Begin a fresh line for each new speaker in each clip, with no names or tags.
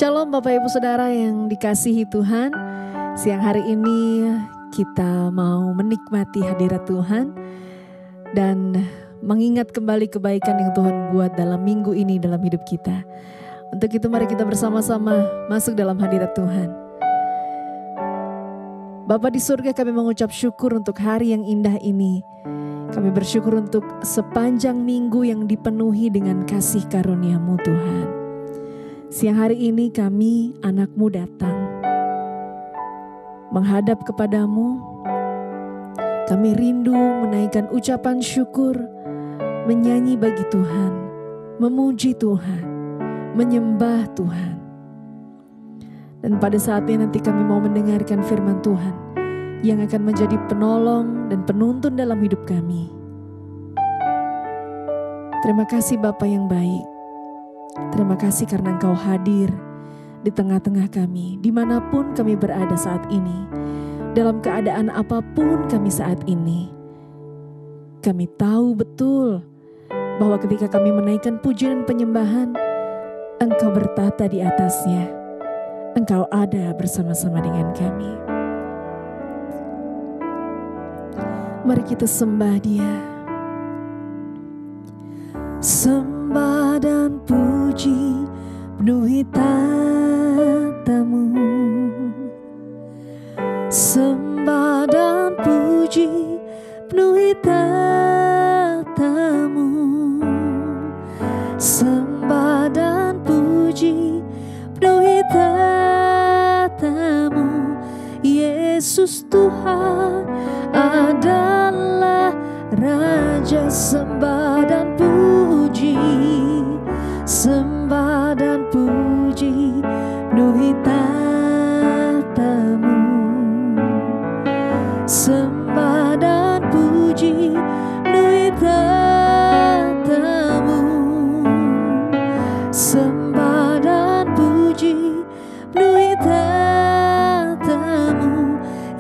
Shalom Bapak Ibu Saudara yang dikasihi Tuhan. Siang hari ini kita mau menikmati hadirat Tuhan dan mengingat kembali kebaikan yang Tuhan buat dalam minggu ini dalam hidup kita. Untuk itu mari kita bersama-sama masuk dalam hadirat Tuhan. Bapa di surga, kami mengucap syukur untuk hari yang indah ini. Kami bersyukur untuk sepanjang minggu yang dipenuhi dengan kasih karunia-Mu Tuhan. Siang hari ini kami anak-Mu datang menghadap kepadamu. Kami rindu menaikkan ucapan syukur, menyanyi bagi Tuhan, memuji Tuhan, menyembah Tuhan. Dan pada saatnya nanti kami mau mendengarkan firman Tuhan yang akan menjadi penolong dan penuntun dalam hidup kami. Terima kasih Bapa yang baik. Terima kasih karena Engkau hadir di tengah-tengah kami, dimanapun kami berada saat ini, dalam keadaan apapun kami saat ini. Kami tahu betul bahwa ketika kami menaikkan pujian dan penyembahan, Engkau bertata di atasnya. Engkau ada bersama-sama dengan kami. Mari kita sembah Dia. Sembah dan puji penuhi tatamu. Sembah dan puji penuhi tatamu. Sembah dan puji penuhi tatamu. Yesus Tuhan adalah Raja. Sembah dan puji, sembah dan puji penuhi tatamu. Sembah dan puji penuhi tatamu. Sembah dan puji penuhi tatamu.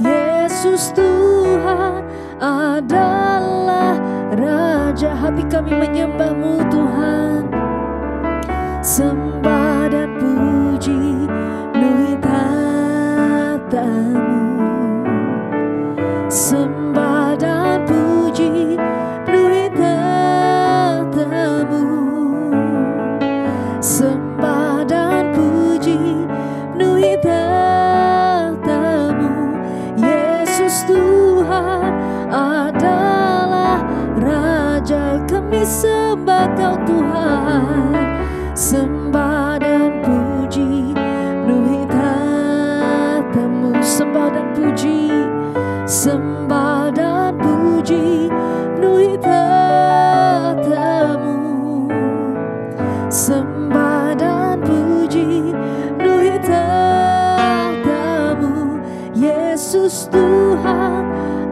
Yesus Tuhan adalah Raja. Hati kami menyembah-Mu Tuhan. Sembah dan puji penuhi tatamu. Sembah dan puji penuhi tatamu. Sembah dan puji penuhi tatamu. Yesus Tuhan adalah Raja. Kami sembah Kau Tuhan. Sembah dan puji penuhi tatamu. Sembah dan puji, sembah dan puji penuhi tatamu. Sembah dan puji penuhi tatamu. Yesus Tuhan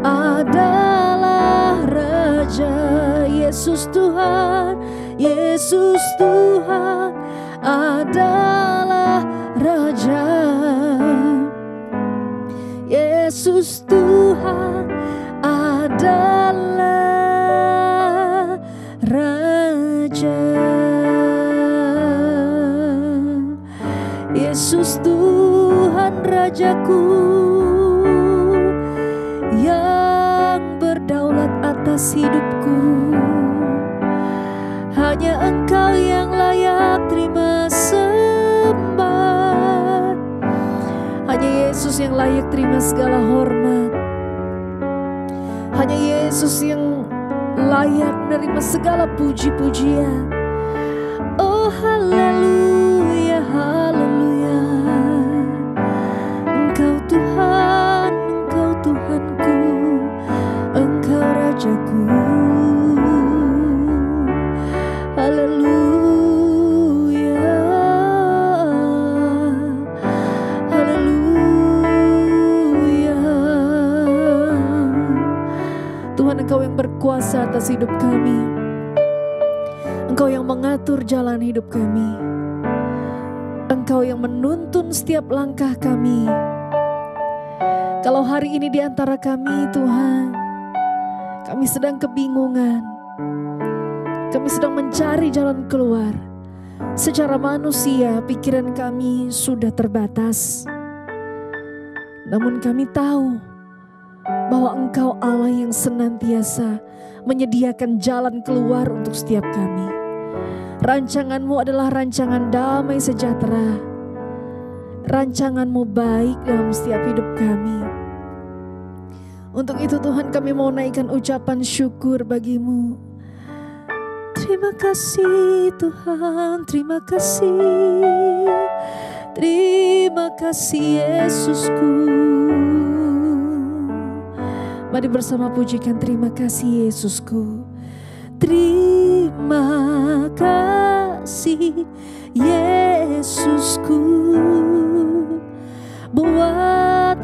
adalah Raja. Yesus Tuhan, Yesus Tuhan adalah Raja. Yesus Tuhan adalah Raja. Yesus Tuhan Rajaku yang berdaulat atas hidupku. Hanya Engkau yang layak terima sembah. Hanya Yesus yang layak terima segala hormat. Hanya Yesus yang layak menerima segala puji-pujian. Oh haleluya, haleluya. Engkau Tuhan, Engkau Tuhanku, Engkau Rajaku. Haleluya, haleluya. Tuhan, Engkau yang berkuasa atas hidup kami. Engkau yang mengatur jalan hidup kami. Engkau yang menuntun setiap langkah kami. Kalau hari ini di antara kami Tuhan, kami sedang kebingungan, kami sedang mencari jalan keluar, Secara manusia pikiran kami sudah terbatas. Namun kami tahu bahwa Engkau Allah yang senantiasa menyediakan jalan keluar untuk setiap kami. Rancangan-Mu adalah rancangan damai sejahtera. Rancangan-Mu baik dalam setiap hidup kami. Untuk itu Tuhan, kami mau naikkan ucapan syukur bagi-Mu. Terima kasih Tuhan, terima kasih. Terima kasih Yesusku. Mari bersama pujikan terima kasih Yesusku. Terima kasih Yesusku buat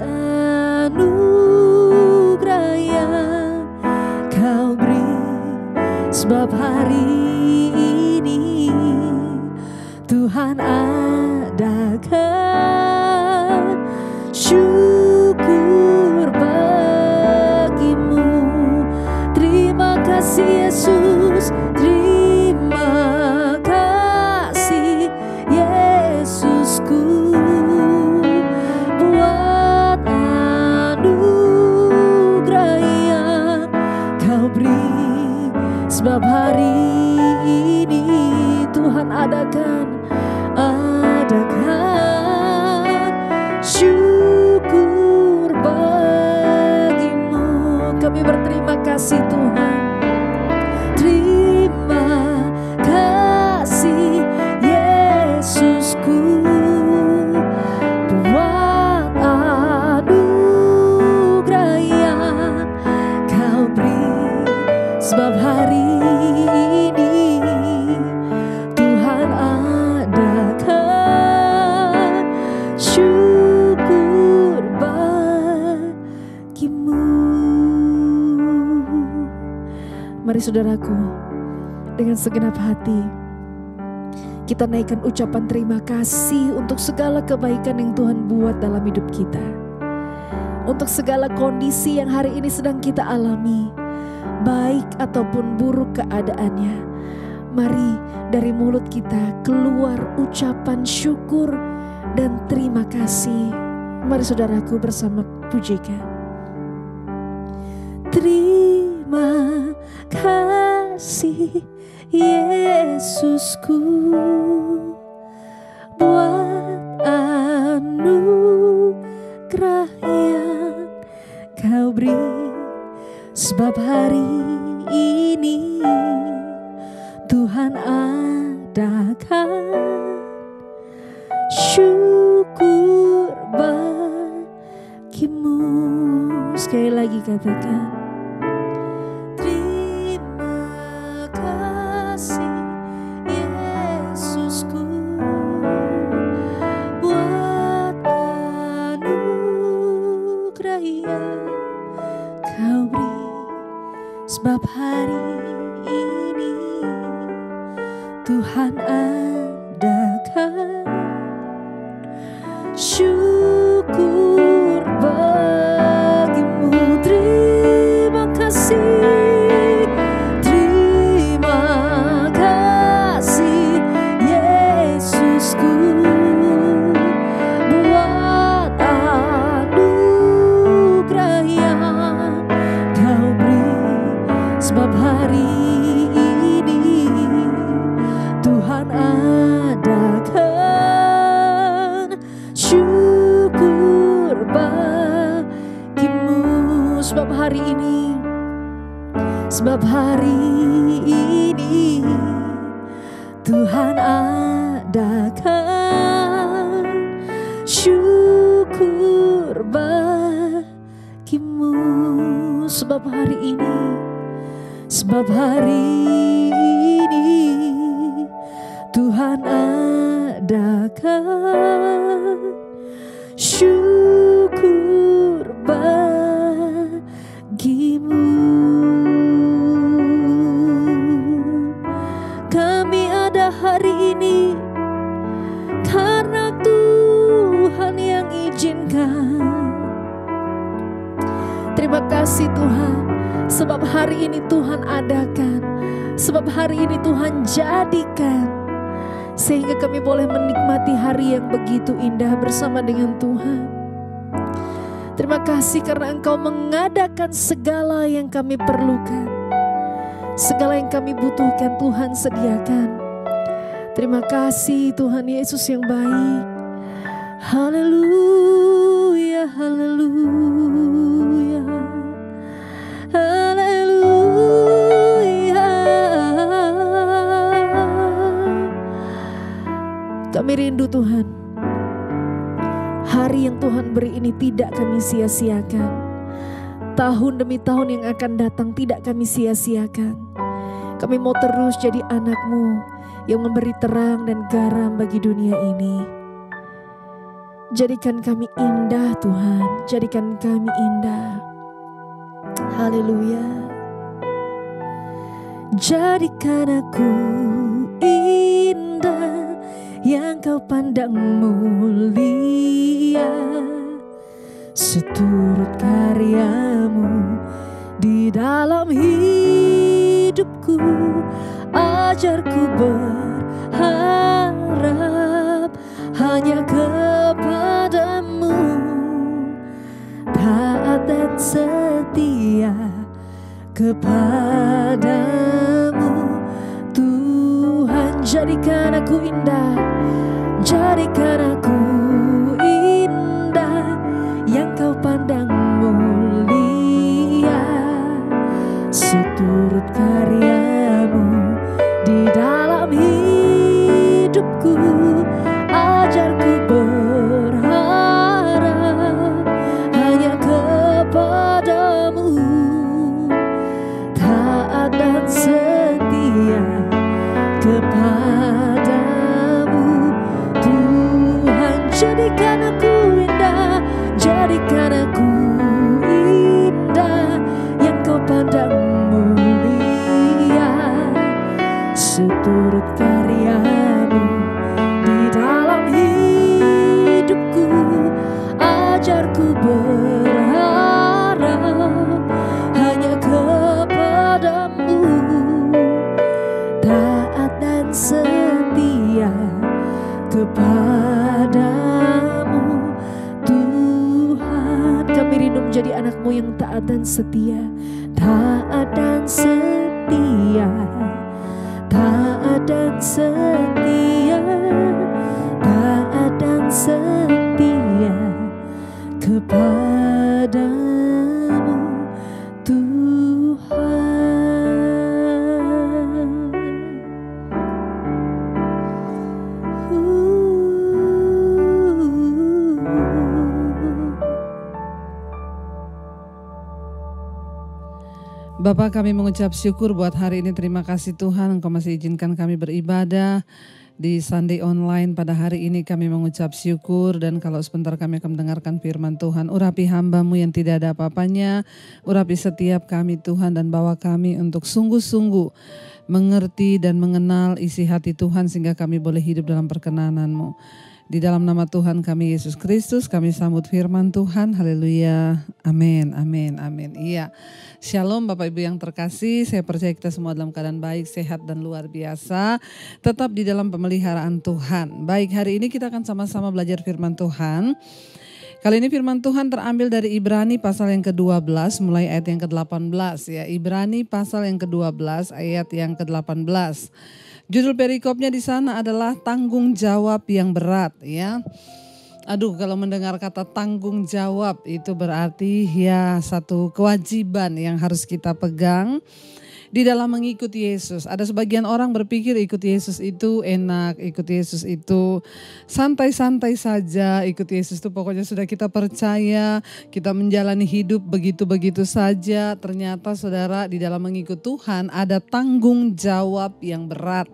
anugerah yang Kau beri. Sebab hari ini Tuhan adakan syukur bagi-Mu. Terima kasih Yesus, terima kasih Yesusku buat anugerah yang Kau beri. Sebab hari ini Tuhan adakan syukur bagi-Mu. Kami berterima kasih Tuhan. Terima kasih Yesusku buat anugerah yang Kau beri. Sebab hari ini Tuhan adakan syukur bagi-Mu. Mari saudaraku, dengan segenap hati kita naikkan ucapan terima kasih untuk segala kebaikan yang Tuhan buat dalam hidup kita. Untuk segala kondisi yang hari ini sedang kita alami, baik ataupun buruk keadaannya, mari dari mulut kita keluar ucapan syukur dan terima kasih. Mari saudaraku bersama pujikan. Terima kasih Yesusku buat anugerah yang Kau beri. Sebab hari ini Tuhan adakan syukur bagi-Mu. Sekali lagi katakan, terima kasih Yesusku buat anugerah yang Kau beri. Sebab hari ini Tuhan adakan syukur bagi-Mu. Terima kasih, terima kasih Yesusku buat anugerah yang Kau beri. Sebab hari ini Tuhan adakan syukur bagi-Mu. Sebab hari ini Tuhan adakan syukur bagi-Mu. Sebab hari ini Tuhan adakan syukur bagi-Mu. Kami ada hari ini karena Tuhan yang izinkan. Terima kasih Tuhan, sebab hari ini Tuhan adakan, sebab hari ini Tuhan jadikan. sehingga kami boleh menikmati hari yang begitu indah bersama dengan Tuhan. Terima kasih karena Engkau mengadakan segala yang kami perlukan. Segala yang kami butuhkan Tuhan sediakan. Terima kasih Tuhan Yesus yang baik. Haleluya, haleluya, haleluya. Kami rindu Tuhan, hari yang Tuhan beri ini tidak kami sia-siakan. Tahun demi tahun yang akan datang tidak kami sia-siakan. Kami mau terus jadi anak-Mu yang memberi terang dan garam bagi dunia ini. Jadikan kami indah Tuhan, jadikan kami indah. Haleluya. Jadikan aku indah yang Kau pandang mulia, seturut karya-Mu di dalam hidupku. Ajarku berharap hanya kepadamu, taat dan setia kepadamu. Tuhan, jadikan aku indah, jadikan aku indah yang Kau pandang mulia, seturut karya-Mu di dalam hidupku. Ajarku berharap hanya kepadamu, taat dan setia kepadamu. Tuhan, jadikan aku indah, jadikan aku indah yang Kau pandang mulia, seturut karya-Mu di dalam hidupku. Ajarku berharap hanya kepadamu, taat dan setia kepadamu. Tuhan, kami rindu menjadi anak-Mu yang taat dan setia, taat dan setia, taat dan setia, taat dan setia kepadamu Tuhan.
Bapa, kami mengucap syukur buat hari ini. Terima kasih Tuhan, Engkau masih izinkan kami beribadah di Sunday Online pada hari ini. Kami mengucap syukur, dan kalau sebentar kami akan mendengarkan firman Tuhan. Urapi hamba-Mu yang tidak ada apa-apanya, urapi setiap kami Tuhan, dan bawa kami untuk sungguh-sungguh mengerti dan mengenal isi hati Tuhan, sehingga kami boleh hidup dalam perkenanan-Mu. Di dalam nama Tuhan kami Yesus Kristus, kami sambut firman Tuhan. Haleluya. Amin, amin, amin. Iya. Shalom Bapak Ibu yang terkasih. Saya percaya kita semua dalam keadaan baik, sehat dan luar biasa. Tetap di dalam pemeliharaan Tuhan. Baik, hari ini kita akan sama-sama belajar firman Tuhan. Kali ini firman Tuhan terambil dari Ibrani pasal yang ke-12 mulai ayat yang ke-18 ya. Ibrani pasal yang ke-12 ayat yang ke-18. Judul perikopnya di sana adalah tanggung jawab yang berat ya. Aduh, kalau mendengar kata tanggung jawab itu berarti ya satu kewajiban yang harus kita pegang di dalam mengikuti Yesus. Ada sebagian orang berpikir ikut Yesus itu enak, ikut Yesus itu santai-santai saja, ikut Yesus itu pokoknya sudah kita percaya, kita menjalani hidup begitu-begitu saja. Ternyata saudara, di dalam mengikut Tuhan ada tanggung jawab yang berat.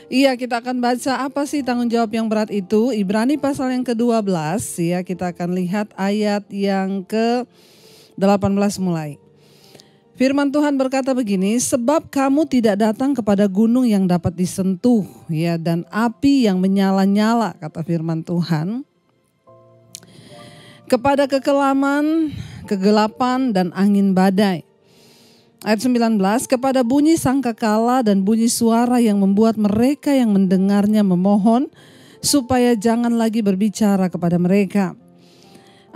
Iya, kita akan baca apa sih tanggung jawab yang berat itu. Ibrani pasal yang ke-12 ya, kita akan lihat ayat yang ke-18 mulai. Firman Tuhan berkata begini, sebab kamu tidak datang kepada gunung yang dapat disentuh ya, dan api yang menyala-nyala, kata firman Tuhan, kepada kekelaman, kegelapan dan angin badai. Ayat 19, kepada bunyi sangkakala dan bunyi suara yang membuat mereka yang mendengarnya memohon supaya jangan lagi berbicara kepada mereka.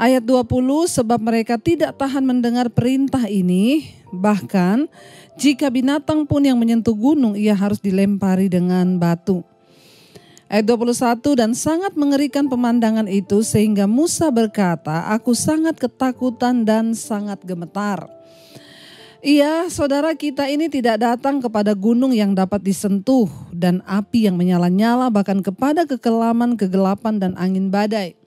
Ayat 20, sebab mereka tidak tahan mendengar perintah ini, bahkan jika binatang pun yang menyentuh gunung ia harus dilempari dengan batu. Ayat 21, dan sangat mengerikan pemandangan itu sehingga Musa berkata, aku sangat ketakutan dan sangat gemetar. Iya, saudara, kita ini tidak datang kepada gunung yang dapat disentuh dan api yang menyala-nyala, bahkan kepada kekelaman, kegelapan dan angin badai.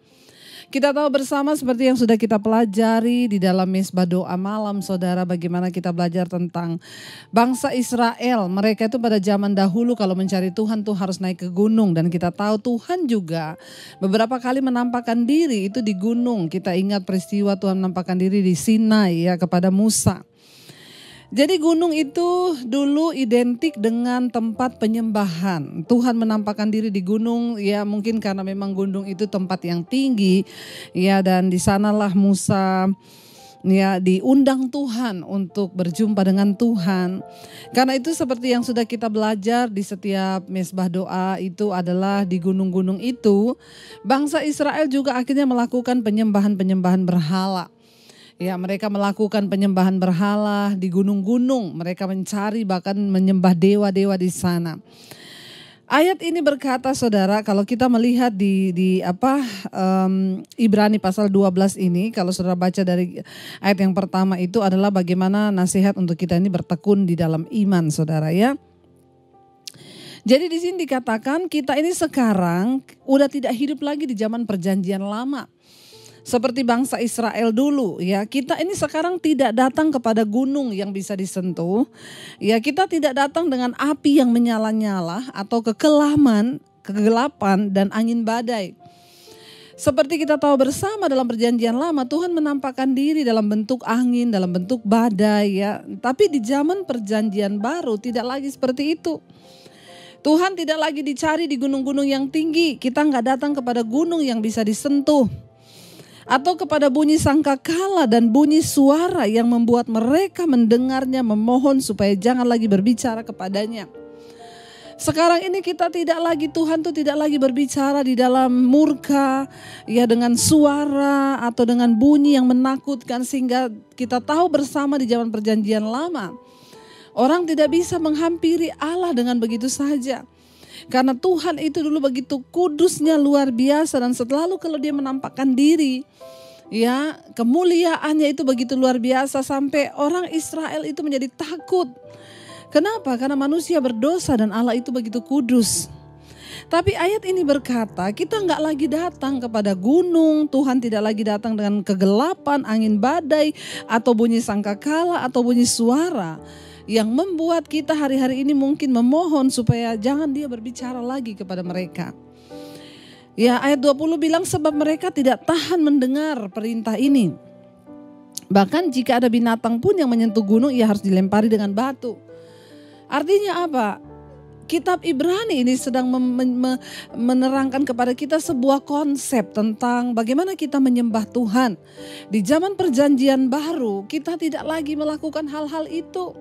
Kita tahu bersama seperti yang sudah kita pelajari di dalam Mezbah Doa Malam, saudara, bagaimana kita belajar tentang bangsa Israel. Mereka itu pada zaman dahulu kalau mencari Tuhan tuh harus naik ke gunung, dan kita tahu Tuhan juga beberapa kali menampakkan diri itu di gunung. Kita ingat peristiwa Tuhan menampakkan diri di Sinai ya kepada Musa. Jadi gunung itu dulu identik dengan tempat penyembahan. Tuhan menampakkan diri di gunung, ya mungkin karena memang gunung itu tempat yang tinggi, ya, dan di sanalah Musa ya diundang Tuhan untuk berjumpa dengan Tuhan. Karena itu seperti yang sudah kita belajar di setiap Mezbah Doa itu adalah di gunung-gunung itu, bangsa Israel juga akhirnya melakukan penyembahan-penyembahan berhala. Ya, mereka melakukan penyembahan berhala di gunung-gunung. Mereka mencari bahkan menyembah dewa-dewa di sana. Ayat ini berkata, saudara, kalau kita melihat di Ibrani pasal 12 ini, kalau saudara baca dari ayat yang pertama itu adalah bagaimana nasihat untuk kita ini bertekun di dalam iman, saudara ya. Jadi di sini dikatakan kita ini sekarang udah tidak hidup lagi di zaman perjanjian lama. Seperti bangsa Israel dulu ya, kita ini sekarang tidak datang kepada gunung yang bisa disentuh. Ya, kita tidak datang dengan api yang menyala-nyala atau kekelaman, kegelapan dan angin badai. Seperti kita tahu bersama dalam perjanjian lama, Tuhan menampakkan diri dalam bentuk angin, dalam bentuk badai ya. Tapi di zaman perjanjian baru tidak lagi seperti itu. Tuhan tidak lagi dicari di gunung-gunung yang tinggi. Kita nggak datang kepada gunung yang bisa disentuh. Atau kepada bunyi sangkakala dan bunyi suara yang membuat mereka mendengarnya memohon supaya jangan lagi berbicara kepadanya. Sekarang ini kita tidak lagi, Tuhan tuh tidak lagi berbicara di dalam murka ya, dengan suara atau dengan bunyi yang menakutkan, sehingga kita tahu bersama di zaman perjanjian lama orang tidak bisa menghampiri Allah dengan begitu saja. Karena Tuhan itu dulu begitu kudusnya, luar biasa, dan selalu kalau dia menampakkan diri, ya kemuliaannya itu begitu luar biasa sampai orang Israel itu menjadi takut. Kenapa? Karena manusia berdosa dan Allah itu begitu kudus. Tapi ayat ini berkata kita nggak lagi datang kepada gunung, Tuhan tidak lagi datang dengan kegelapan, angin badai, atau bunyi sangkakala, atau bunyi suara yang membuat kita hari-hari ini mungkin memohon supaya jangan dia berbicara lagi kepada mereka. Ya, ayat 20 bilang sebab mereka tidak tahan mendengar perintah ini. Bahkan jika ada binatang pun yang menyentuh gunung ia harus dilempari dengan batu. Artinya apa? Kitab Ibrani ini sedang menerangkan kepada kita sebuah konsep tentang bagaimana kita menyembah Tuhan. Di zaman perjanjian baru kita tidak lagi melakukan hal-hal itu.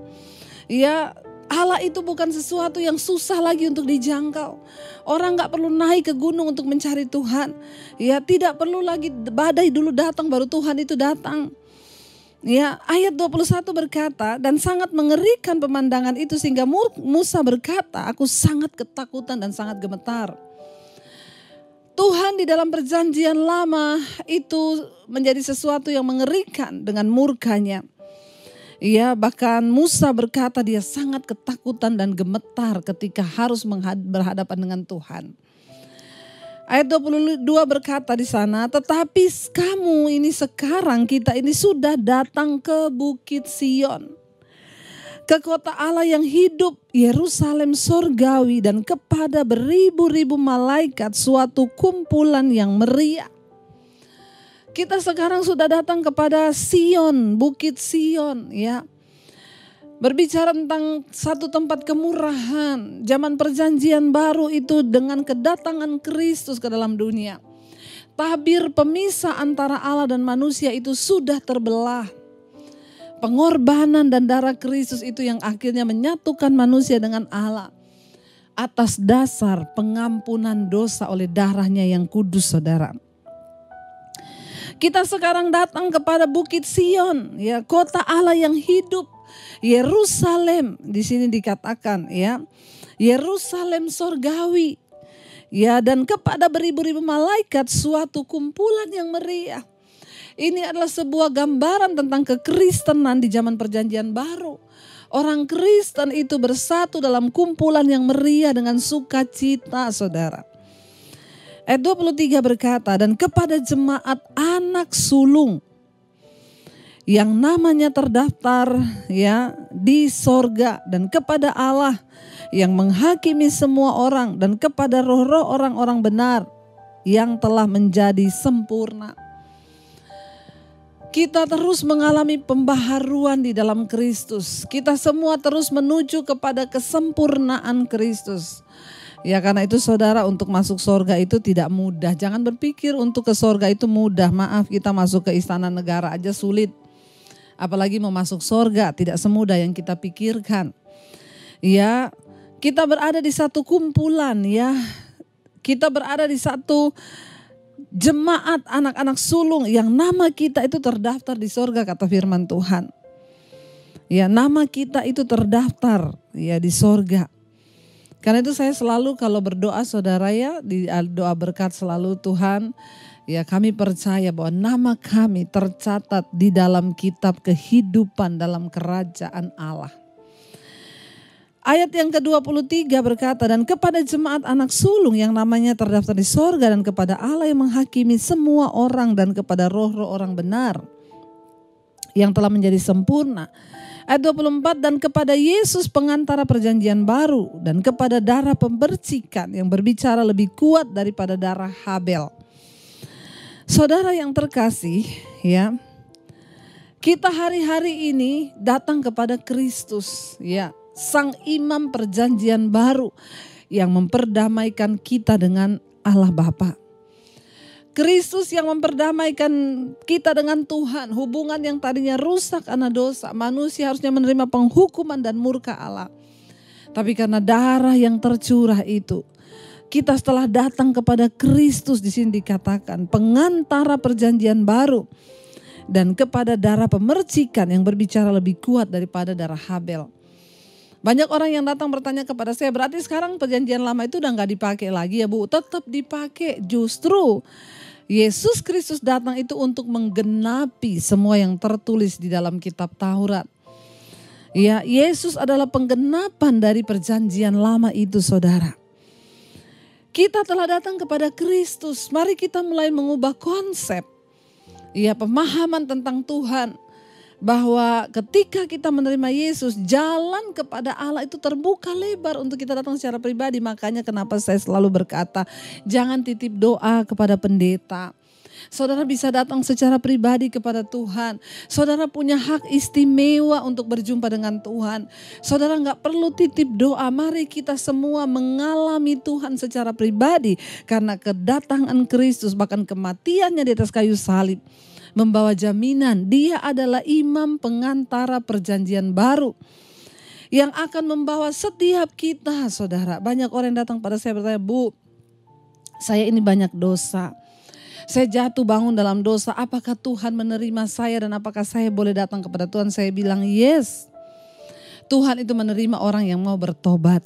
Ya, Allah itu bukan sesuatu yang susah lagi untuk dijangkau. Orang gak perlu naik ke gunung untuk mencari Tuhan. Ya, tidak perlu lagi badai dulu datang baru Tuhan itu datang. Ya, ayat 21 berkata, dan sangat mengerikan pemandangan itu sehingga Musa berkata, aku sangat ketakutan dan sangat gemetar. Tuhan di dalam perjanjian lama itu menjadi sesuatu yang mengerikan dengan murkanya. Ya, bahkan Musa berkata dia sangat ketakutan dan gemetar ketika harus berhadapan dengan Tuhan. Ayat 22 berkata di sana, tetapi kamu ini sekarang kita ini sudah datang ke Bukit Sion, ke kota Allah yang hidup, Yerusalem sorgawi, dan kepada beribu-ribu malaikat, suatu kumpulan yang meriah. Kita sekarang sudah datang kepada Sion, Bukit Sion ya. Berbicara tentang satu tempat kemurahan. Zaman perjanjian baru itu dengan kedatangan Kristus ke dalam dunia. Tabir pemisah antara Allah dan manusia itu sudah terbelah. Pengorbanan dan darah Kristus itu yang akhirnya menyatukan manusia dengan Allah atas dasar pengampunan dosa oleh darahnya yang kudus, saudara. Kita sekarang datang kepada Bukit Sion, ya, kota Allah yang hidup, Yerusalem. Di sini dikatakan, ya, Yerusalem sorgawi, ya, dan kepada beribu-ribu malaikat suatu kumpulan yang meriah. Ini adalah sebuah gambaran tentang kekristenan di zaman Perjanjian Baru. Orang Kristen itu bersatu dalam kumpulan yang meriah dengan sukacita, saudara. Ayat 23 berkata, dan kepada jemaat anak sulung yang namanya terdaftar, ya, di sorga, dan kepada Allah yang menghakimi semua orang, dan kepada roh-roh orang-orang benar yang telah menjadi sempurna. Kita terus mengalami pembaharuan di dalam Kristus. Kita semua terus menuju kepada kesempurnaan Kristus. Ya, karena itu saudara, untuk masuk sorga itu tidak mudah. Jangan berpikir untuk ke sorga itu mudah. Maaf, kita masuk ke istana negara aja sulit. Apalagi mau masuk sorga, tidak semudah yang kita pikirkan. Ya, kita berada di satu kumpulan, ya. Kita berada di satu jemaat anak-anak sulung yang nama kita itu terdaftar di sorga, kata firman Tuhan. Ya, nama kita itu terdaftar, ya, di sorga. Karena itu saya selalu kalau berdoa, saudara, ya, di doa berkat selalu, Tuhan, ya, kami percaya bahwa nama kami tercatat di dalam kitab kehidupan dalam kerajaan Allah. Ayat yang ke-23 berkata, dan kepada jemaat anak sulung yang namanya terdaftar di sorga, dan kepada Allah yang menghakimi semua orang, dan kepada roh-roh orang benar yang telah menjadi sempurna. Ayat 24, dan kepada Yesus pengantara perjanjian baru, dan kepada darah pembercikan yang berbicara lebih kuat daripada darah Habel. Saudara yang terkasih, ya, kita hari-hari ini datang kepada Kristus, ya, Sang Imam perjanjian baru yang memperdamaikan kita dengan Allah Bapa. Kristus yang memperdamaikan kita dengan Tuhan. Hubungan yang tadinya rusak karena dosa. Manusia harusnya menerima penghukuman dan murka Allah. Tapi karena darah yang tercurah itu, kita setelah datang kepada Kristus, di sini dikatakan pengantara perjanjian baru, dan kepada darah pemercikan yang berbicara lebih kuat daripada darah Habel. Banyak orang yang datang bertanya kepada saya, berarti sekarang perjanjian lama itu udah gak dipakai lagi ya Bu? Tetap dipakai. Justru Yesus Kristus datang itu untuk menggenapi semua yang tertulis di dalam kitab Taurat. Ya, Yesus adalah penggenapan dari perjanjian lama itu, saudara. Kita telah datang kepada Kristus. Mari kita mulai mengubah konsep, ya, pemahaman tentang Tuhan. Bahwa ketika kita menerima Yesus, jalan kepada Allah itu terbuka lebar untuk kita datang secara pribadi. Makanya kenapa saya selalu berkata, jangan titip doa kepada pendeta. Saudara bisa datang secara pribadi kepada Tuhan. Saudara punya hak istimewa untuk berjumpa dengan Tuhan. Saudara gak perlu titip doa. Mari kita semua mengalami Tuhan secara pribadi. Karena kedatangan Kristus, bahkan kematiannya di atas kayu salib, membawa jaminan dia adalah imam pengantara perjanjian baru yang akan membawa setiap kita, saudara. Banyak orang yang datang pada saya bertanya, Bu, saya ini banyak dosa. Saya jatuh bangun dalam dosa. Apakah Tuhan menerima saya dan apakah saya boleh datang kepada Tuhan? Saya bilang yes. Tuhan itu menerima orang yang mau bertobat.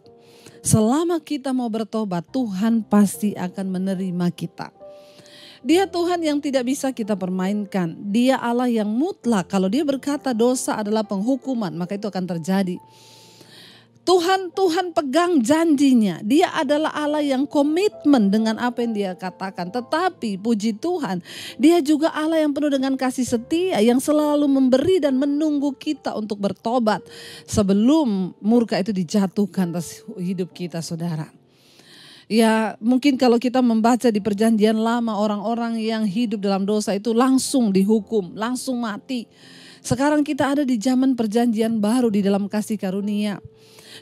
Selama kita mau bertobat, Tuhan pasti akan menerima kita. Dia Tuhan yang tidak bisa kita permainkan. Dia Allah yang mutlak. Kalau dia berkata dosa adalah penghukuman, maka itu akan terjadi. Tuhan pegang janjinya. Dia adalah Allah yang komitmen dengan apa yang dia katakan. Tetapi puji Tuhan, dia juga Allah yang penuh dengan kasih setia, yang selalu memberi dan menunggu kita untuk bertobat sebelum murka itu dijatuhkan atas hidup kita, saudara. Ya, mungkin kalau kita membaca di perjanjian lama, orang-orang yang hidup dalam dosa itu langsung dihukum, langsung mati. Sekarang kita ada di zaman perjanjian baru di dalam kasih karunia.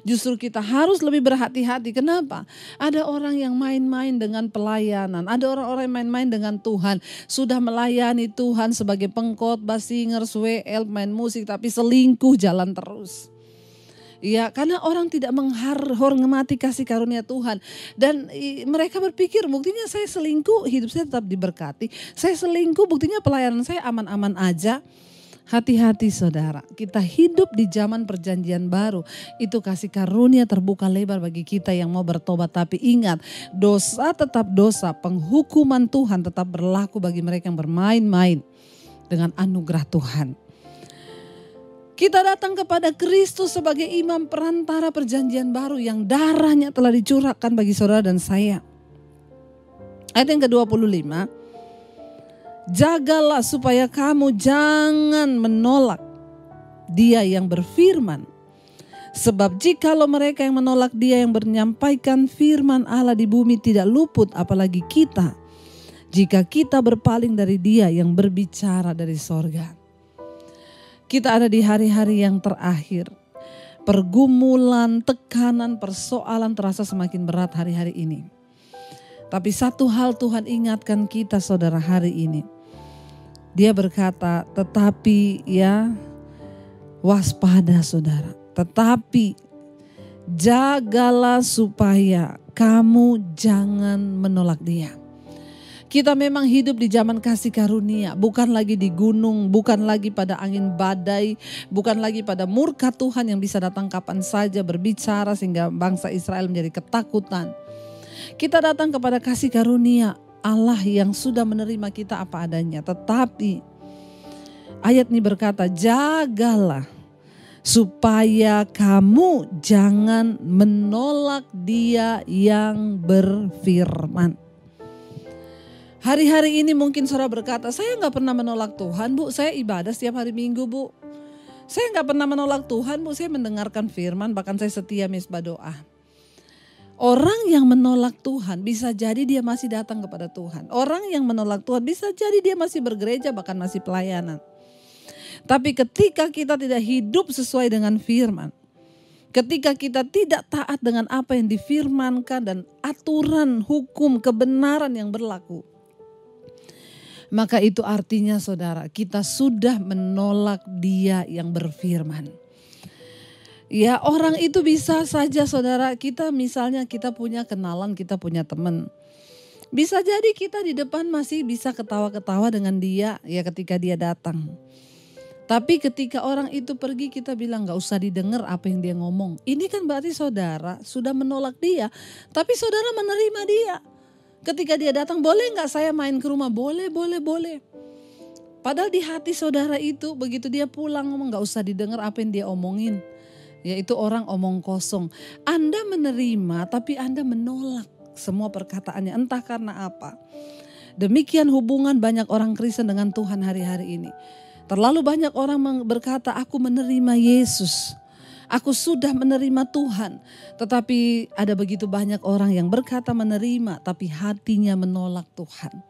Justru kita harus lebih berhati-hati. Kenapa? Ada orang yang main-main dengan pelayanan. Ada orang-orang yang main-main dengan Tuhan. Sudah melayani Tuhan sebagai pengkhotbah, singers, WL, main musik, tapi selingkuh jalan terus. Ya, karena orang tidak menghormati kasih karunia Tuhan. Dan mereka berpikir buktinya saya selingkuh, hidup saya tetap diberkati. Saya selingkuh, buktinya pelayanan saya aman-aman aja. Hati-hati saudara, kita hidup di zaman perjanjian baru. Itu kasih karunia terbuka lebar bagi kita yang mau bertobat. Tapi ingat, dosa tetap dosa. Penghukuman Tuhan tetap berlaku bagi mereka yang bermain-main dengan anugerah Tuhan. Kita datang kepada Kristus sebagai imam perantara perjanjian baru yang darahnya telah dicurahkan bagi saudara dan saya. Ayat yang ke-25. Jagalah supaya kamu jangan menolak Dia yang berfirman. Sebab jikalau mereka yang menolak Dia yang menyampaikan firman Allah di bumi tidak luput, apalagi kita, jika kita berpaling dari Dia yang berbicara dari sorga. Kita ada di hari-hari yang terakhir. Pergumulan, tekanan, persoalan terasa semakin berat hari-hari ini. Tapi satu hal Tuhan ingatkan kita saudara hari ini. Dia berkata, tetapi ya waspada saudara. Tetapi jagalah supaya kamu jangan menolak Dia. Kita memang hidup di zaman kasih karunia, bukan lagi di gunung, bukan lagi pada angin badai, bukan lagi pada murka Tuhan yang bisa datang kapan saja berbicara sehingga bangsa Israel menjadi ketakutan. Kita datang kepada kasih karunia Allah yang sudah menerima kita apa adanya. Tetapi ayat ini berkata, jagalah supaya kamu jangan menolak Dia yang berfirman. Hari-hari ini mungkin saudara berkata, saya gak pernah menolak Tuhan Bu, saya ibadah setiap hari Minggu Bu. Saya gak pernah menolak Tuhan Bu, saya mendengarkan firman, bahkan saya setia misbah doa. Orang yang menolak Tuhan bisa jadi dia masih datang kepada Tuhan. Orang yang menolak Tuhan bisa jadi dia masih bergereja, bahkan masih pelayanan. Tapi ketika kita tidak hidup sesuai dengan firman, ketika kita tidak taat dengan apa yang difirmankan dan aturan hukum kebenaran yang berlaku, maka itu artinya saudara, kita sudah menolak Dia yang berfirman. Ya, orang itu bisa saja saudara, kita misalnya kita punya kenalan, kita punya teman. Bisa jadi kita di depan masih bisa ketawa-ketawa dengan dia ya ketika dia datang. Tapi ketika orang itu pergi kita bilang gak usah didengar apa yang dia ngomong. Ini kan berarti saudara sudah menolak dia, tapi saudara menerima dia. Ketika dia datang, boleh gak saya main ke rumah? Boleh. Padahal di hati saudara itu begitu dia pulang ngomong gak usah didengar apa yang dia omongin. Yaitu orang omong kosong. Anda menerima tapi Anda menolak semua perkataannya. Entah karena apa. Demikian hubungan banyak orang Kristen dengan Tuhan hari-hari ini. Terlalu banyak orang berkata aku menerima Yesus. Aku sudah menerima Tuhan. Tetapi ada begitu banyak orang yang berkata menerima tapi hatinya menolak Tuhan.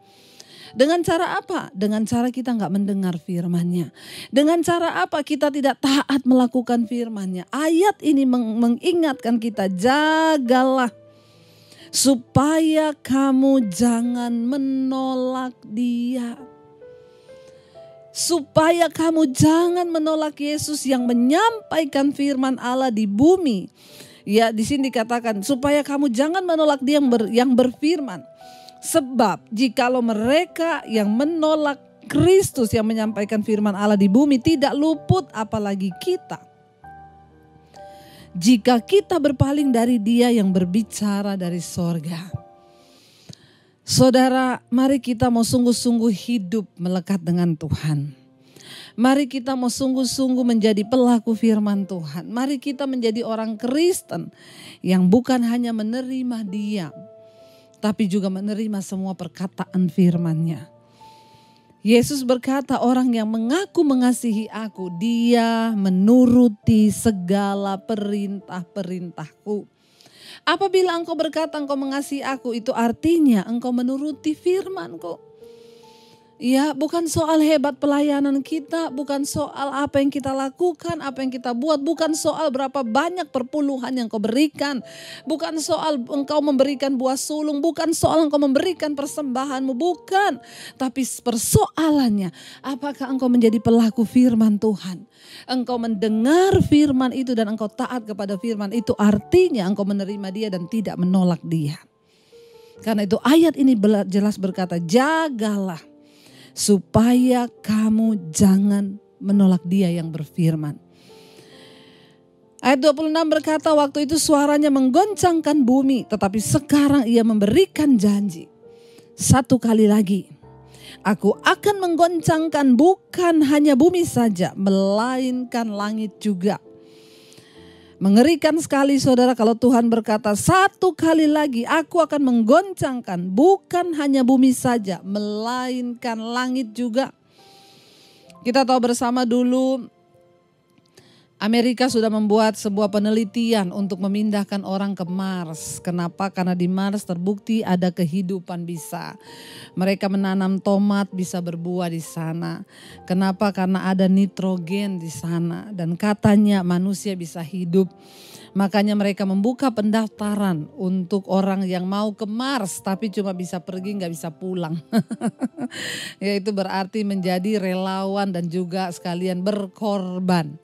Dengan cara apa? Dengan cara kita gak mendengar firman-Nya. Dengan cara apa? Kita tidak taat melakukan firman-Nya. Ayat ini mengingatkan kita, jagalah supaya kamu jangan menolak Dia. Supaya kamu jangan menolak Yesus yang menyampaikan firman Allah di bumi. Ya, di sini dikatakan supaya kamu jangan menolak Dia yang berfirman. Sebab jikalau mereka yang menolak Kristus yang menyampaikan firman Allah di bumi tidak luput, apalagi kita. Jika kita berpaling dari Dia yang berbicara dari sorga. Saudara, mari kita mau sungguh-sungguh hidup melekat dengan Tuhan. Mari kita mau sungguh-sungguh menjadi pelaku firman Tuhan. Mari kita menjadi orang Kristen yang bukan hanya menerima Dia, tapi juga menerima semua perkataan firman-Nya. Yesus berkata, orang yang mengaku mengasihi aku, dia menuruti segala perintah-perintahku. Apabila engkau berkata engkau mengasihi aku, itu artinya engkau menuruti firman-Ku. Ya, bukan soal hebat pelayanan kita, bukan soal apa yang kita lakukan, apa yang kita buat, bukan soal berapa banyak perpuluhan yang kau berikan, bukan soal engkau memberikan buah sulung, bukan soal engkau memberikan persembahanmu, bukan. Tapi persoalannya, apakah engkau menjadi pelaku firman Tuhan? Engkau mendengar firman itu dan engkau taat kepada firman itu, artinya engkau menerima dia dan tidak menolak dia. Karena itu ayat ini jelas berkata, jagalah supaya kamu jangan menolak dia yang berfirman. Ayat 26 berkata, waktu itu suaranya menggoncangkan bumi, tetapi sekarang ia memberikan janji. Satu kali lagi, aku akan menggoncangkan bukan hanya bumi saja, melainkan langit juga. Mengerikan sekali saudara kalau Tuhan berkata, satu kali lagi aku akan menggoncangkan bukan hanya bumi saja, melainkan langit juga. Kita tahu bersama dulu Amerika sudah membuat sebuah penelitian untuk memindahkan orang ke Mars. Kenapa? Karena di Mars terbukti ada kehidupan bisa. Mereka menanam tomat bisa berbuah di sana. Kenapa? Karena ada nitrogen di sana dan katanya manusia bisa hidup. Makanya mereka membuka pendaftaran untuk orang yang mau ke Mars tapi cuma bisa pergi nggak bisa pulang. Yaitu berarti menjadi relawan dan juga sekalian berkorban.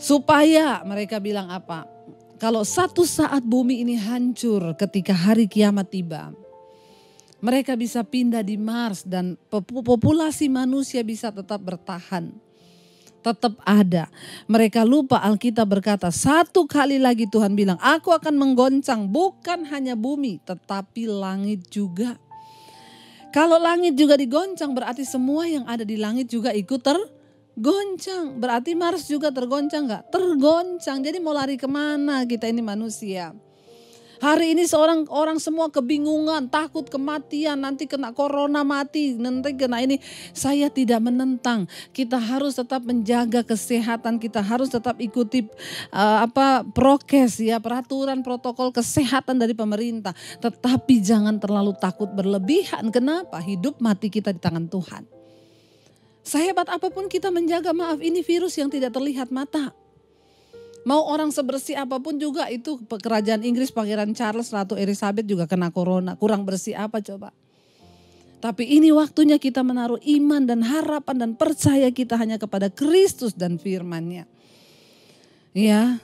Supaya mereka bilang apa? Kalau satu saat bumi ini hancur ketika hari kiamat tiba, mereka bisa pindah di Mars dan populasi manusia bisa tetap bertahan. Tetap ada. Mereka lupa Alkitab berkata, satu kali lagi Tuhan bilang, aku akan menggoncang bukan hanya bumi tetapi langit juga. Kalau langit juga digoncang berarti semua yang ada di langit juga ikut tergoncang. Berarti Mars juga tergoncang gak? Tergoncang. Jadi mau lari kemana kita ini manusia? Hari ini orang semua kebingungan, takut kematian, nanti kena corona mati, nanti kena ini. Saya tidak menentang. Kita harus tetap menjaga kesehatan, kita harus tetap ikuti prokes ya, peraturan protokol kesehatan dari pemerintah. Tetapi jangan terlalu takut berlebihan. Kenapa? Hidup mati kita di tangan Tuhan. Sehebat apapun kita menjaga, maaf ini virus yang tidak terlihat mata. Mau orang sebersih apapun juga itu kerajaan Inggris, Pangeran Charles, Ratu Elizabeth juga kena corona. Kurang bersih apa coba? Tapi ini waktunya kita menaruh iman dan harapan dan percaya kita hanya kepada Kristus dan firman-Nya. Ya,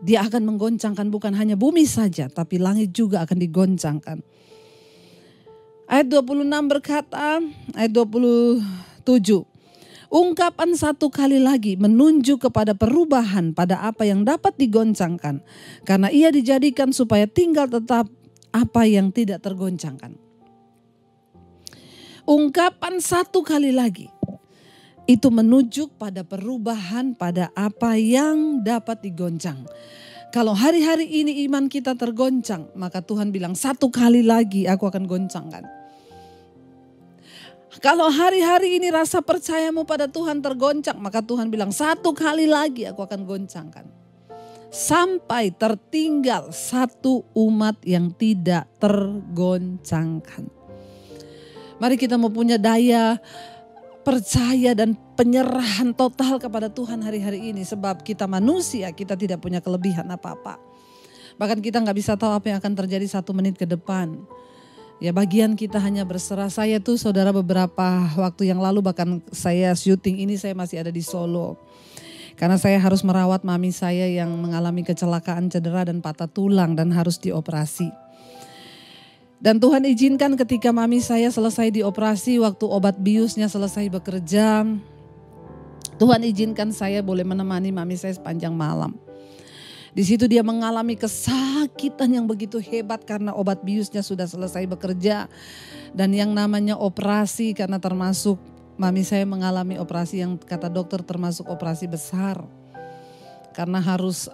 Dia akan menggoncangkan bukan hanya bumi saja, tapi langit juga akan digoncangkan. Ayat 26 berkata, ayat 27. Ungkapan satu kali lagi menunjuk kepada perubahan pada apa yang dapat digoncangkan. Karena ia dijadikan supaya tinggal tetap apa yang tidak tergoncangkan. Ungkapan satu kali lagi itu menunjuk pada perubahan pada apa yang dapat digoncang. Kalau hari-hari ini iman kita tergoncang, maka Tuhan bilang satu kali lagi aku akan goncangkan. Kalau hari-hari ini rasa percayamu pada Tuhan tergoncang, maka Tuhan bilang satu kali lagi aku akan goncangkan. Sampai tertinggal satu umat yang tidak tergoncangkan. Mari kita mau punya daya percaya dan penyerahan total kepada Tuhan hari-hari ini. Sebab kita manusia, kita tidak punya kelebihan apa-apa. Bahkan kita gak bisa tahu apa yang akan terjadi 1 menit ke depan. Ya bagian kita hanya berserah. Saya tuh saudara beberapa waktu yang lalu bahkan saya syuting ini saya masih ada di Solo. Karena saya harus merawat mami saya yang mengalami kecelakaan cedera dan patah tulang dan harus dioperasi. Dan Tuhan izinkan ketika mami saya selesai dioperasi, waktu obat biusnya selesai bekerja, Tuhan izinkan saya boleh menemani mami saya sepanjang malam. Di situ dia mengalami kesakitan yang begitu hebat karena obat biusnya sudah selesai bekerja. Dan yang namanya operasi, karena termasuk mami saya mengalami operasi yang kata dokter termasuk operasi besar. Karena harus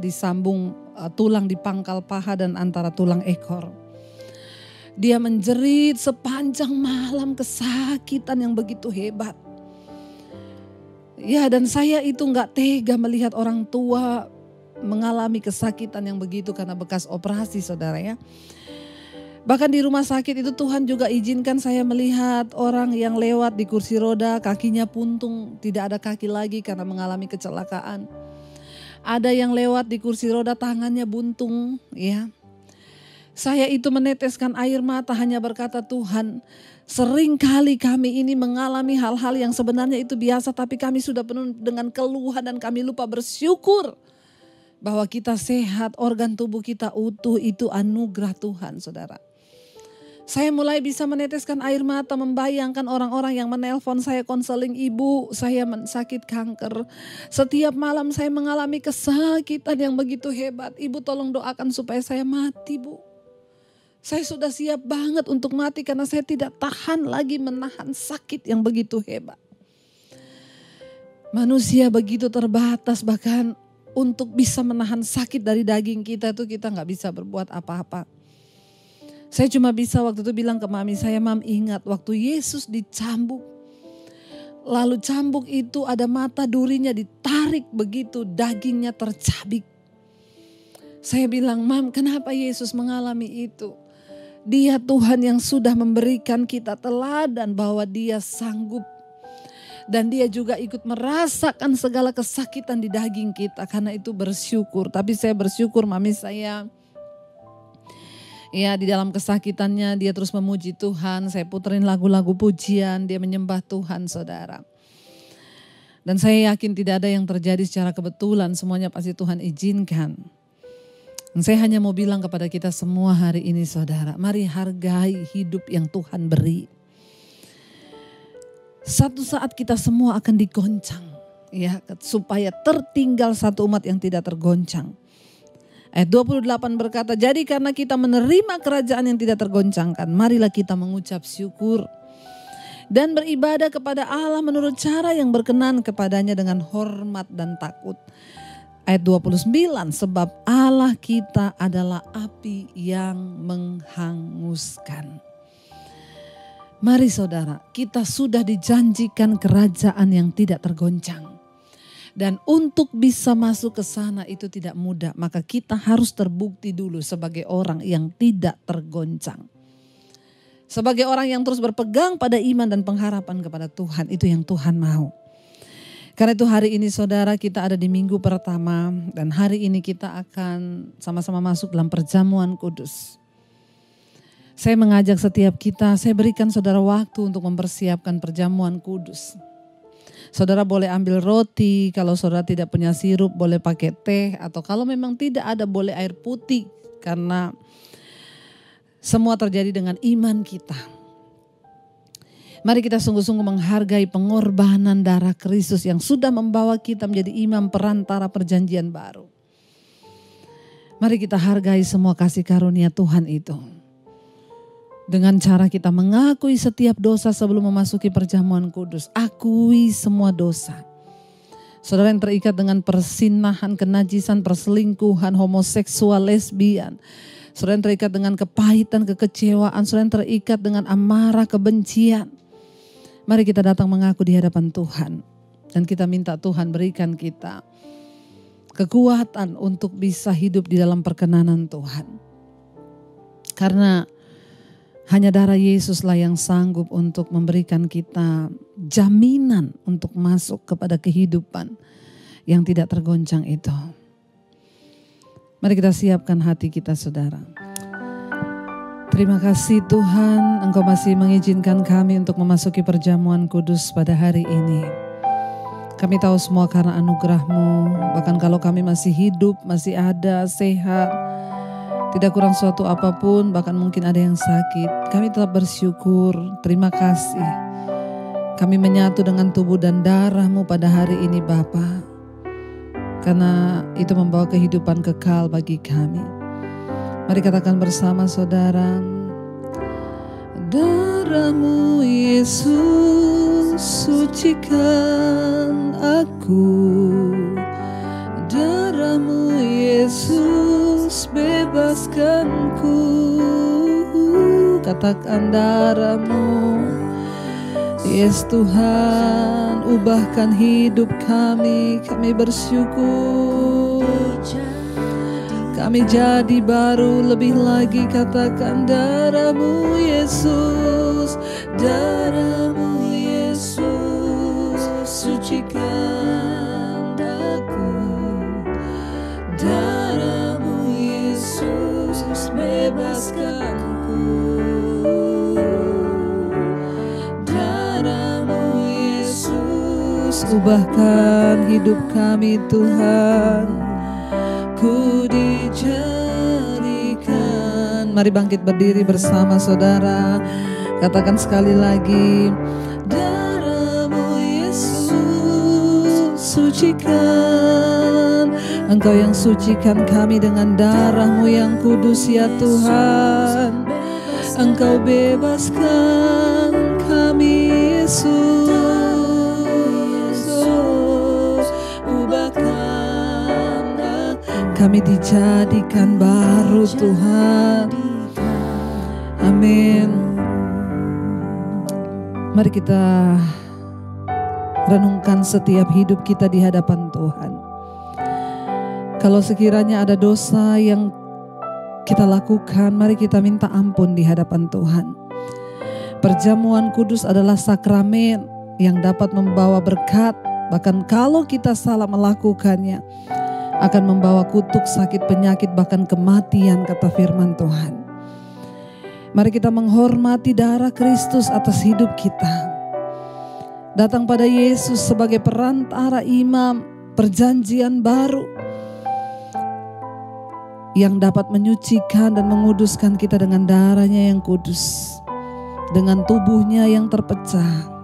disambung tulang di pangkal paha dan antara tulang ekor. Dia menjerit sepanjang malam kesakitan yang begitu hebat. Ya dan saya itu gak tega melihat orang tua mengalami kesakitan yang begitu karena bekas operasi saudara ya. Bahkan di rumah sakit itu Tuhan juga izinkan saya melihat orang yang lewat di kursi roda, kakinya puntung, tidak ada kaki lagi karena mengalami kecelakaan. Ada yang lewat di kursi roda tangannya buntung, ya. Saya itu meneteskan air mata hanya berkata, Tuhan, seringkali kami ini mengalami hal-hal yang sebenarnya itu biasa, tapi kami sudah penuh dengan keluhan dan kami lupa bersyukur bahwa kita sehat, organ tubuh kita utuh, itu anugerah Tuhan, saudara. Saya mulai bisa meneteskan air mata membayangkan orang-orang yang menelpon saya konseling, ibu saya sakit kanker. Setiap malam saya mengalami kesakitan yang begitu hebat. Ibu tolong doakan supaya saya mati, Bu. Saya sudah siap banget untuk mati karena saya tidak tahan lagi menahan sakit yang begitu hebat. Manusia begitu terbatas, bahkan untuk bisa menahan sakit dari daging kita itu kita gak bisa berbuat apa-apa. Saya cuma bisa waktu itu bilang ke mami saya, Mam ingat waktu Yesus dicambuk. Lalu cambuk itu ada mata durinya ditarik begitu, dagingnya tercabik. Saya bilang, Mam kenapa Yesus mengalami itu? Dia Tuhan yang sudah memberikan kita teladan bahwa dia sanggup. Dan dia juga ikut merasakan segala kesakitan di daging kita. Karena itu bersyukur, tapi saya bersyukur mami saya. Ya, di dalam kesakitannya dia terus memuji Tuhan. Saya puterin lagu-lagu pujian, dia menyembah Tuhan, saudara. Dan saya yakin tidak ada yang terjadi secara kebetulan, semuanya pasti Tuhan izinkan. Dan saya hanya mau bilang kepada kita semua hari ini, saudara, mari hargai hidup yang Tuhan beri. Satu saat kita semua akan digoncang, ya, supaya tertinggal satu umat yang tidak tergoncang. Ayat 28 berkata, jadi karena kita menerima kerajaan yang tidak tergoncangkan, marilah kita mengucap syukur dan beribadah kepada Allah menurut cara yang berkenan kepadanya dengan hormat dan takut. Ayat 29, sebab Allah kita adalah api yang menghanguskan. Mari saudara, kita sudah dijanjikan kerajaan yang tidak tergoncang. Dan untuk bisa masuk ke sana itu tidak mudah. Maka kita harus terbukti dulu sebagai orang yang tidak tergoncang. Sebagai orang yang terus berpegang pada iman dan pengharapan kepada Tuhan. Itu yang Tuhan mau. Karena itu hari ini saudara kita ada di minggu pertama. Dan hari ini kita akan sama-sama masuk dalam perjamuan kudus. Saya mengajak setiap kita, saya berikan saudara waktu untuk mempersiapkan perjamuan kudus. Saudara boleh ambil roti, kalau saudara tidak punya sirup boleh pakai teh, atau kalau memang tidak ada boleh air putih, karena semua terjadi dengan iman kita. Mari kita sungguh-sungguh menghargai pengorbanan darah Kristus yang sudah membawa kita menjadi imam perantara perjanjian baru. Mari kita hargai semua kasih karunia Tuhan itu. Dengan cara kita mengakui setiap dosa sebelum memasuki perjamuan kudus. Akui semua dosa. Saudara yang terikat dengan persinahan, kenajisan, perselingkuhan, homoseksual, lesbian. Saudara yang terikat dengan kepahitan, kekecewaan. Saudara yang terikat dengan amarah, kebencian. Mari kita datang mengaku di hadapan Tuhan. Dan kita minta Tuhan berikan kita kekuatan untuk bisa hidup di dalam perkenanan Tuhan. Karena hanya darah Yesuslah yang sanggup untuk memberikan kita jaminan untuk masuk kepada kehidupan yang tidak tergoncang itu. Mari kita siapkan hati kita saudara. Terima kasih Tuhan, Engkau masih mengizinkan kami untuk memasuki perjamuan kudus pada hari ini. Kami tahu semua karena anugerah-Mu, bahkan kalau kami masih hidup, masih ada, sehat, tidak kurang suatu apapun, bahkan mungkin ada yang sakit. Kami tetap bersyukur, terima kasih. Kami menyatu dengan tubuh dan darah-Mu pada hari ini Bapa. Karena itu membawa kehidupan kekal bagi kami. Mari katakan bersama saudara. Darah-Mu Yesus sucikan aku. Darah-Mu Yesus bebaskanku. Katakan darah-Mu Yes Tuhan, ubahkan hidup kami bersyukur. Kami jadi baru lebih lagi, katakan darah-Mu Yesus, darah-Mu Yesus, sucikan aku. Darah-Mu Yesus, bebaskan aku. Darah-Mu Yesus, ubahkan hidup kami Tuhan. Ku dijadikan. Mari bangkit berdiri bersama saudara. Katakan sekali lagi, darah-Mu Yesus, sucikan. Engkau yang sucikan kami dengan darah-Mu yang kudus ya Tuhan. Engkau bebaskan kami Yesus. Kami dijadikan baru Tuhan. Amin. Mari kita renungkan setiap hidup kita di hadapan Tuhan. Kalau sekiranya ada dosa yang kita lakukan, mari kita minta ampun di hadapan Tuhan. Perjamuan kudus adalah sakramen yang dapat membawa berkat. Bahkan kalau kita salah melakukannya, akan membawa kutuk, sakit, penyakit, bahkan kematian, kata firman Tuhan. Mari kita menghormati darah Kristus atas hidup kita. Datang pada Yesus sebagai perantara imam perjanjian baru yang dapat menyucikan dan menguduskan kita dengan darahnya yang kudus, dengan tubuhnya yang terpecah.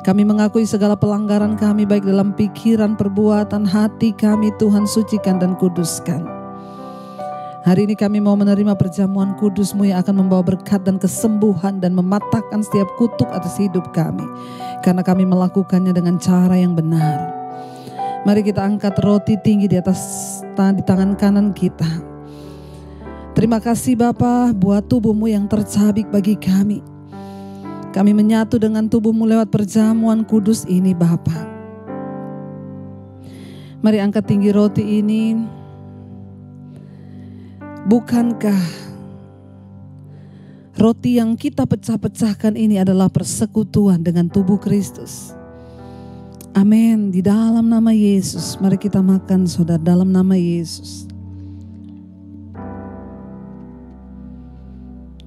Kami mengakui segala pelanggaran kami baik dalam pikiran, perbuatan, hati kami, Tuhan sucikan dan kuduskan. Hari ini kami mau menerima perjamuan kudus-Mu yang akan membawa berkat dan kesembuhan dan mematahkan setiap kutuk atas hidup kami. Karena kami melakukannya dengan cara yang benar. Mari kita angkat roti tinggi di tangan kanan kita. Terima kasih Bapa buat tubuh-Mu yang tercabik bagi kami. Kami menyatu dengan tubuh-Mu lewat perjamuan kudus ini Bapa. Mari angkat tinggi roti ini. Bukankah roti yang kita pecah-pecahkan ini adalah persekutuan dengan tubuh Kristus? Amin. Di dalam nama Yesus, mari kita makan saudara, dalam nama Yesus.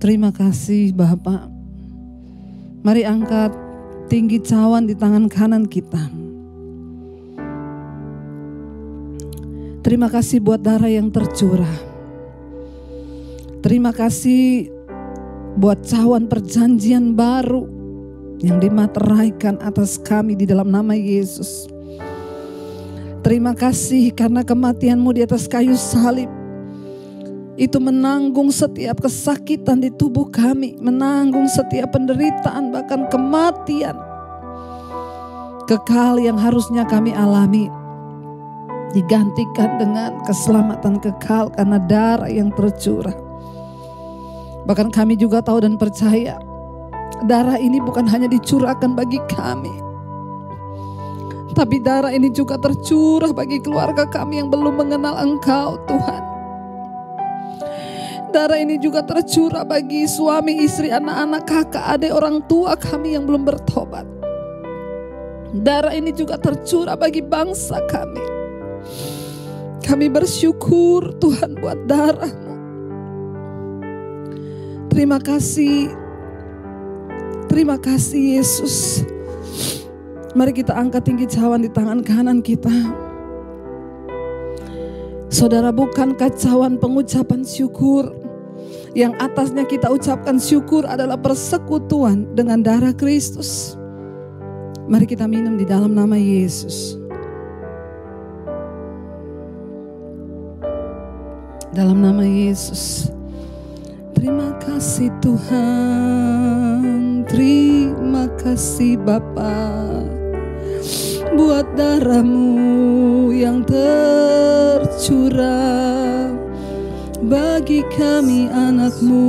Terima kasih Bapak. Mari angkat tinggi cawan di tangan kanan kita. Terima kasih buat darah yang tercurah. Terima kasih buat cawan perjanjian baru yang dimateraikan atas kami di dalam nama Yesus. Terima kasih karena kematian-Mu di atas kayu salib itu menanggung setiap kesakitan di tubuh kami, menanggung setiap penderitaan, bahkan kematian kekal yang harusnya kami alami, digantikan dengan keselamatan kekal karena darah yang tercurah. Bahkan kami juga tahu dan percaya darah ini bukan hanya dicurahkan bagi kami, tapi darah ini juga tercurah bagi keluarga kami yang belum mengenal Engkau Tuhan. Darah ini juga tercurah bagi suami, istri, anak-anak, kakak, adik, orang tua kami yang belum bertobat. Darah ini juga tercurah bagi bangsa kami. Kami bersyukur Tuhan buat darah-Mu. Terima kasih. Terima kasih Yesus. Mari kita angkat tinggi cawan di tangan kanan kita. Saudara, bukankah cawan pengucapan syukur yang atasnya kita ucapkan syukur adalah persekutuan dengan darah Kristus? Mari kita minum di dalam nama Yesus. Dalam nama Yesus. Terima kasih Tuhan, terima kasih Bapa buat darah-Mu yang tercurah bagi kami anak-Mu,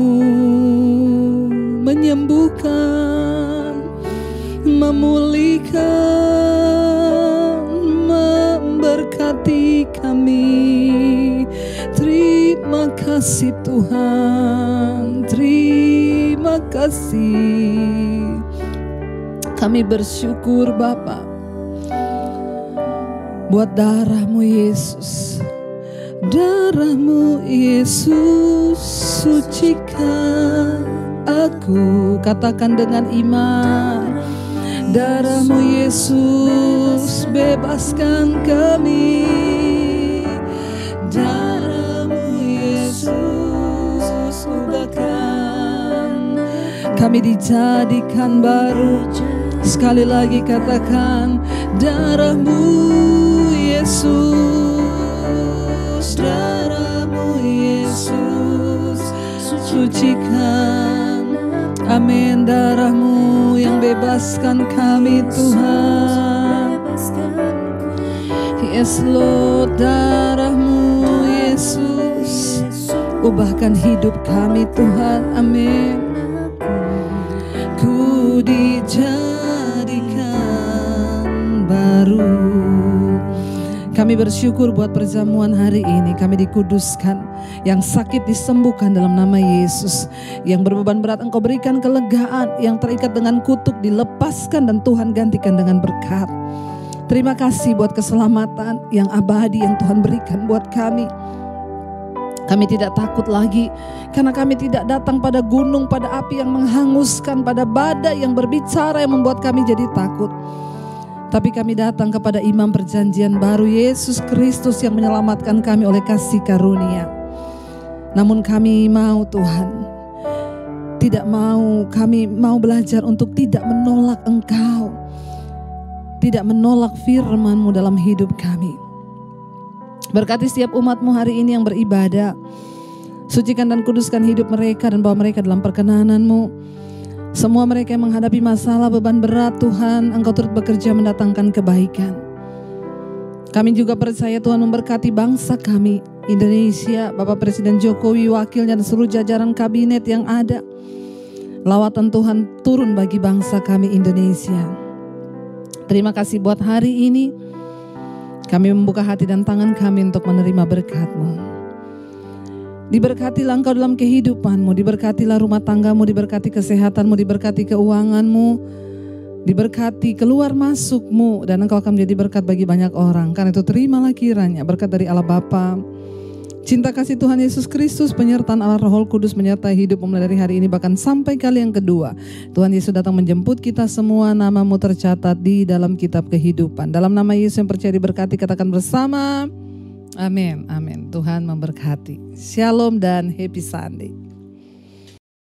menyembuhkan, memulihkan, memberkati kami. Terima kasih Tuhan, terima kasih. Kami bersyukur Bapa buat darah-Mu Yesus. Darah-Mu Yesus sucikan aku. Katakan dengan iman. Darah-Mu Yesus bebaskan kami. Darah-Mu Yesus ubahkan kami, dijadikan baru. Sekali lagi katakan, darah-Mu Yesus, darah-Mu Yesus sucikan. Amin. Darah-Mu yang bebaskan kami Tuhan. Yes Lord, darah-Mu Yesus ubahkan hidup kami Tuhan. Amin. Ku dijadikan baru. Kami bersyukur buat perjamuan hari ini. Kami dikuduskan. Yang sakit disembuhkan dalam nama Yesus. Yang berbeban berat Engkau berikan kelegaan. Yang terikat dengan kutuk dilepaskan dan Tuhan gantikan dengan berkat. Terima kasih buat keselamatan yang abadi yang Tuhan berikan buat kami. Kami tidak takut lagi karena kami tidak datang pada gunung, pada api yang menghanguskan, pada badai yang berbicara yang membuat kami jadi takut. Tapi kami datang kepada Imam Perjanjian Baru, Yesus Kristus yang menyelamatkan kami oleh kasih karunia. Namun kami mau Tuhan, kami mau belajar untuk tidak menolak Engkau, tidak menolak firman-Mu dalam hidup kami. Berkati setiap umat-Mu hari ini yang beribadah. Sucikan dan kuduskan hidup mereka dan bawa mereka dalam perkenanan-Mu. Semua mereka yang menghadapi masalah beban berat Tuhan, Engkau turut bekerja mendatangkan kebaikan. Kami juga percaya Tuhan memberkati bangsa kami, Indonesia, Bapak Presiden Jokowi, wakilnya dan seluruh jajaran kabinet yang ada. Lawatan Tuhan turun bagi bangsa kami Indonesia. Terima kasih buat hari ini. Kami membuka hati dan tangan kami untuk menerima berkat-Mu. Diberkatilah Engkau dalam kehidupan-Mu, diberkatilah rumah tangga-Mu, diberkati kesehatan-Mu, diberkati keuangan-Mu, diberkati keluar masuk-Mu, dan Engkau akan menjadi berkat bagi banyak orang. Karena itu terimalah kiranya berkat dari Allah Bapa, cinta kasih Tuhan Yesus Kristus, penyertaan Allah Roh Kudus menyertai hidup mulai dari hari ini bahkan sampai kali yang kedua. Tuhan Yesus datang menjemput kita semua, nama-Mu tercatat di dalam kitab kehidupan. Dalam nama Yesus yang percaya diberkati, katakan bersama, amin, amin. Tuhan memberkati. Shalom dan happy Sunday.